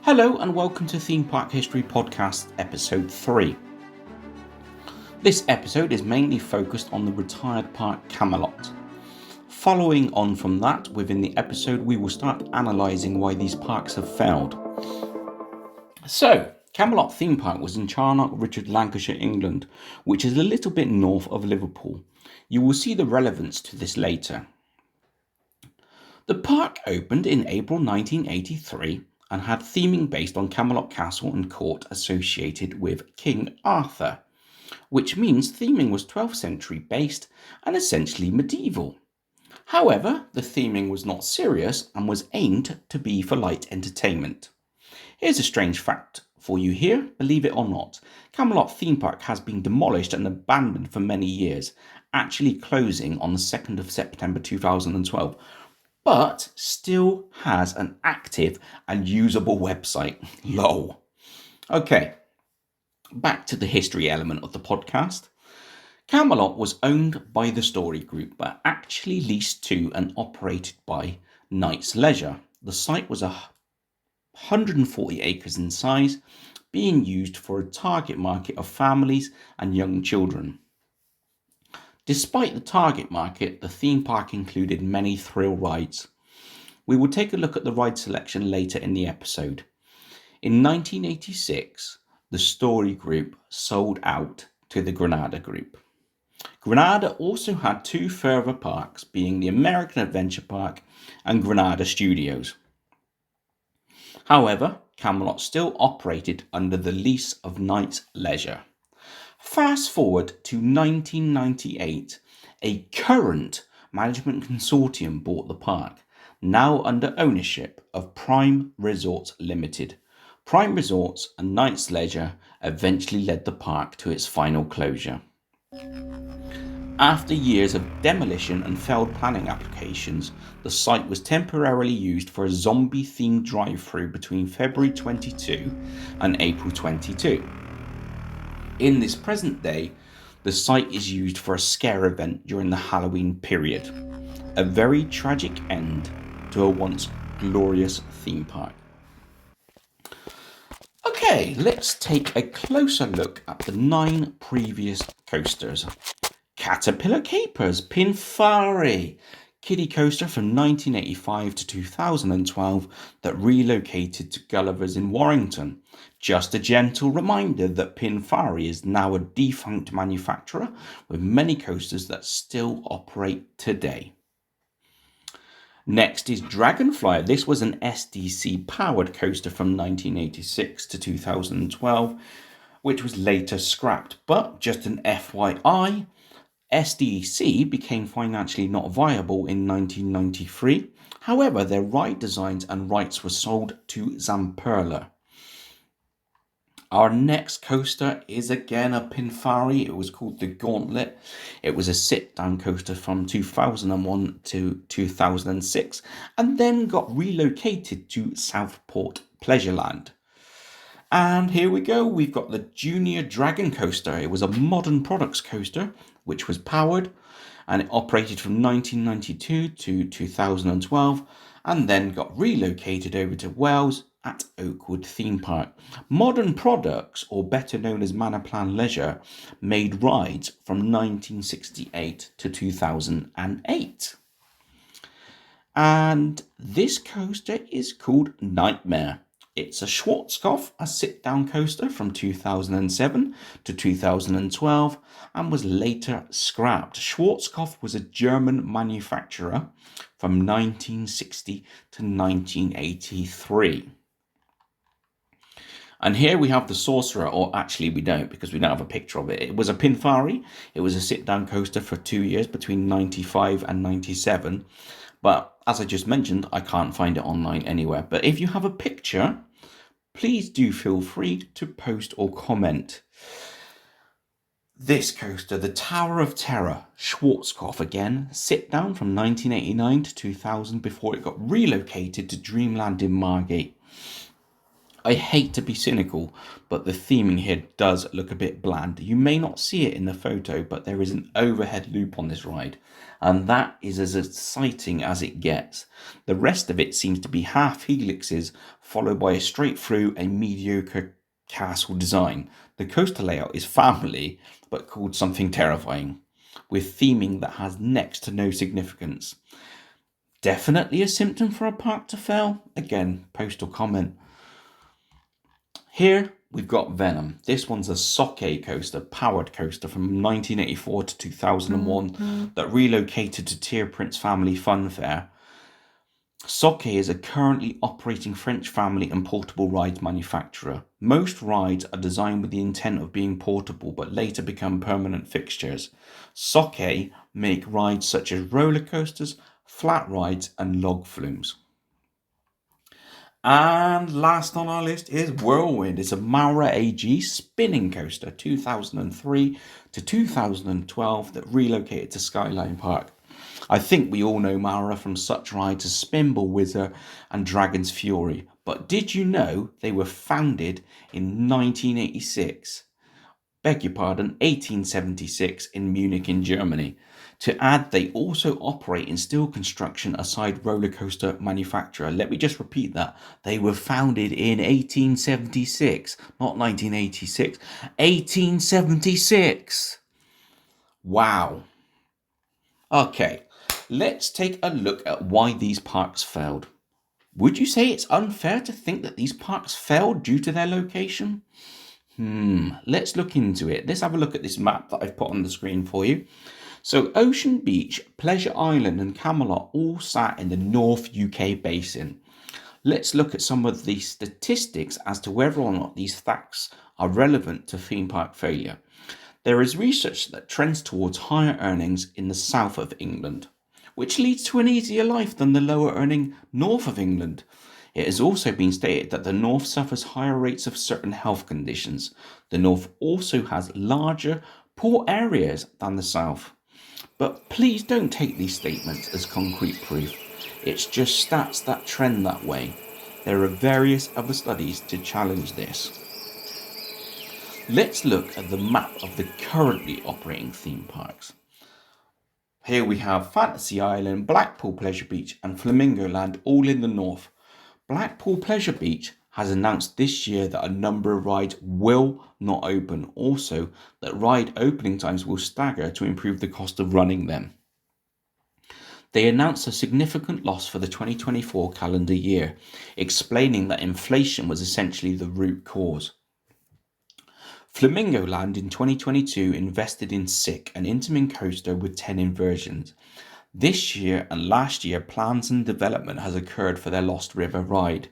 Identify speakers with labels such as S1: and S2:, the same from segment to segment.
S1: Hello and welcome to Theme Park History Podcast episode 3. This episode is mainly focused on the retired park Camelot. Following on from that, within the episode we will start analysing why these parks have failed. So, Camelot Theme Park was in Charnock, Richard, Lancashire, England, which is a little bit north of Liverpool. You will see the relevance to this later. The park opened in April 1983 and had theming based on Camelot Castle and Court associated with King Arthur, which means theming was 12th century based and essentially medieval. However, the theming was not serious and was aimed to be for light entertainment. Here's a strange fact for you here, believe it or not. Camelot Theme Park has been demolished and abandoned for many years, actually closing on the 2nd of September 2012. But still has an active and usable website. Lol. Okay, back to the history element of the podcast. Camelot was owned by the Story Group, but actually leased to and operated by Knights Leisure. The site was 140 acres in size, being used for a target market of families and young children. Despite the target market, the theme park included many thrill rides. We will take a look at the ride selection later in the episode. In 1986, the Story Group sold out to the Granada Group. Granada also had two further parks, being the American Adventure Park and Granada Studios. However, Camelot still operated under the lease of Knights Leisure. Fast forward to 1998, a current management consortium bought the park, now under ownership of Prime Resorts Limited. Prime Resorts and Knights Leisure eventually led the park to its final closure. After years of demolition and failed planning applications, the site was temporarily used for a zombie-themed drive-through between February 22 and April 22. In this present day, the site is used for a scare event during the Halloween period. A very tragic end to a once glorious theme park. Okay, let's take a closer look at the 9 previous coasters. Caterpillar Capers, Pinfari, kiddie coaster from 1985 to 2012 that relocated to Gulliver's in Warrington. Just a gentle reminder that Pinfari is now a defunct manufacturer with many coasters that still operate today. Next is Dragonflyer. This was an SDC powered coaster from 1986 to 2012, which was later scrapped. But just an FYI, SDC became financially not viable in 1993. However, their ride designs and rights were sold to Zamperla. Our next coaster is again a Pinfari. It was called the Gauntlet. It was a sit-down coaster from 2001 to 2006 and then got relocated to Southport Pleasureland. And here we go, we've got the Junior Dragon Coaster. It was a modern products coaster which was powered and it operated from 1992 to 2012 and then got relocated over to Wales at Oakwood Theme Park. Modern Products, or better known as Manaplan Leisure, made rides from 1968 to 2008. And this coaster is called Nightmare. It's a Schwarzkopf, a sit-down coaster from 2007 to 2012 and was later scrapped. Schwarzkopf was a German manufacturer from 1960 to 1983. And here we have the Sorcerer, or actually we don't because we don't have a picture of it. It was a Pinfari. It was a sit-down coaster for 2 years between 95 and 97. But as I just mentioned, I can't find it online anywhere. But if you have a picture, please do feel free to post or comment. This coaster, the Tower of Terror, Schwarzkopf again, sit down from 1989 to 2000 before it got relocated to Dreamland in Margate. I hate to be cynical, but the theming here does look a bit bland. You may not see it in the photo, but there is an overhead loop on this ride, and that is as exciting as it gets. The rest of it seems to be half helixes, followed by a straight through and mediocre castle design. The coaster layout is family, but called something terrifying, with theming that has next to no significance. Definitely a symptom for a park to fail? Again, post or comment. Here we've got Venom. This one's a Soke coaster, powered coaster from 1984 to 2001 that relocated to Tier Prince Family Fun Fair. Soke is a currently operating French family and portable rides manufacturer. Most rides are designed with the intent of being portable but later become permanent fixtures. Soke make rides such as roller coasters, flat rides and log flumes. And last on our list is Whirlwind. It's a Mara AG spinning coaster, 2003 to 2012, that relocated to Skyline Park. I think we all know Mara from such rides as Spinball Whizzer and Dragon's Fury. But did you know they were founded in 1986? Beg your pardon, 1876 in Munich in Germany. To add, they also operate in steel construction aside roller coaster manufacturer. Let me just repeat that. They were founded in 1876, not 1986. 1876. Wow. Okay, let's take a look at why these parks failed. Would you say it's unfair to think that these parks failed due to their location? Let's look into it. Let's have a look at this map that I've put on the screen for you. So Ocean Beach, Pleasure Island and Camelot all sat in the North UK basin. Let's look at some of the statistics as to whether or not these facts are relevant to theme park failure. There is research that trends towards higher earnings in the south of England, which leads to an easier life than the lower earning north of England. It has also been stated that the north suffers higher rates of certain health conditions. The north also has larger, poor areas than the south. But please don't take these statements as concrete proof. It's just stats that trend that way. There are various other studies to challenge this. Let's look at the map of the currently operating theme parks. Here we have Fantasy Island, Blackpool Pleasure Beach and Flamingo Land all in the north. Blackpool Pleasure Beach has announced this year that a number of rides will not open. Also, that ride opening times will stagger to improve the cost of running them. They announced a significant loss for the 2024 calendar year, explaining that inflation was essentially the root cause. Flamingo Land in 2022 invested in SICK, an Intamin coaster with 10 inversions. This year and last year, plans and development has occurred for their Lost River ride.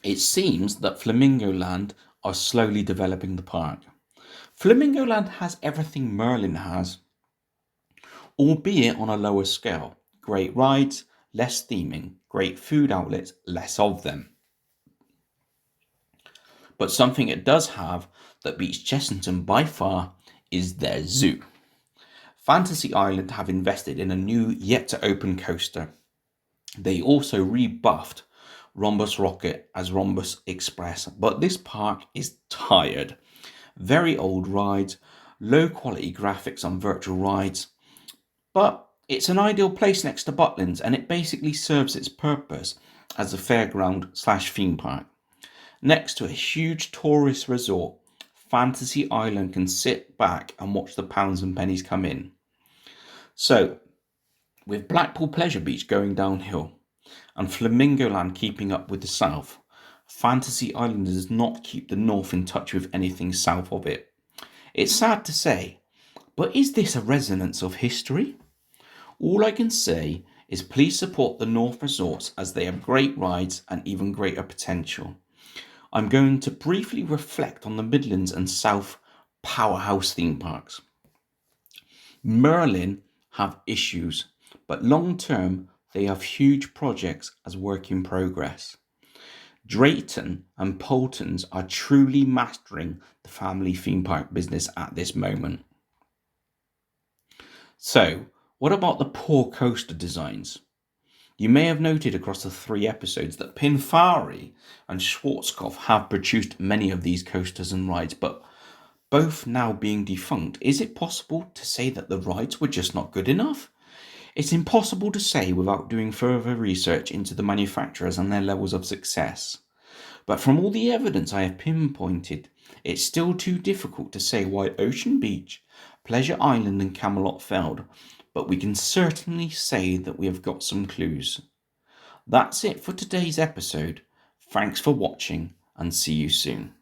S1: It seems that Flamingo Land are slowly developing the park. Flamingo Land has everything Merlin has, albeit on a lower scale. Great rides, less theming, great food outlets, less of them. But something it does have that beats Chessington by far is their zoo. Fantasy Island have invested in a new yet to open coaster. They also rebuffed Rhombus Rocket as Rhombus Express, but this park is tired. Very old rides, low quality graphics on virtual rides, but it's an ideal place next to Butlins and it basically serves its purpose as a fairground/theme park. Next to a huge tourist resort, Fantasy Island can sit back and watch the pounds and pennies come in. So, with Blackpool Pleasure Beach going downhill and Flamingo Land keeping up with the south, Fantasy Island does not keep the north in touch with anything south of it. It's sad to say, but is this a resonance of history? All I can say is please support the North resorts as they have great rides and even greater potential. I'm going to briefly reflect on the Midlands and South powerhouse theme parks. Merlin have issues, but long term they have huge projects as work in progress. Drayton and Poltons are truly mastering the family theme park business at this moment. So, what about the poor coaster designs? You may have noted across the 3 episodes that Pinfari and Schwarzkopf have produced many of these coasters and rides, but both now being defunct, is it possible to say that the rides were just not good enough? It's impossible to say without doing further research into the manufacturers and their levels of success. But from all the evidence I have pinpointed, it's still too difficult to say why Ocean Beach, Pleasure Island, and Camelot failed, but we can certainly say that we have got some clues. That's it for today's episode. Thanks for watching and see you soon.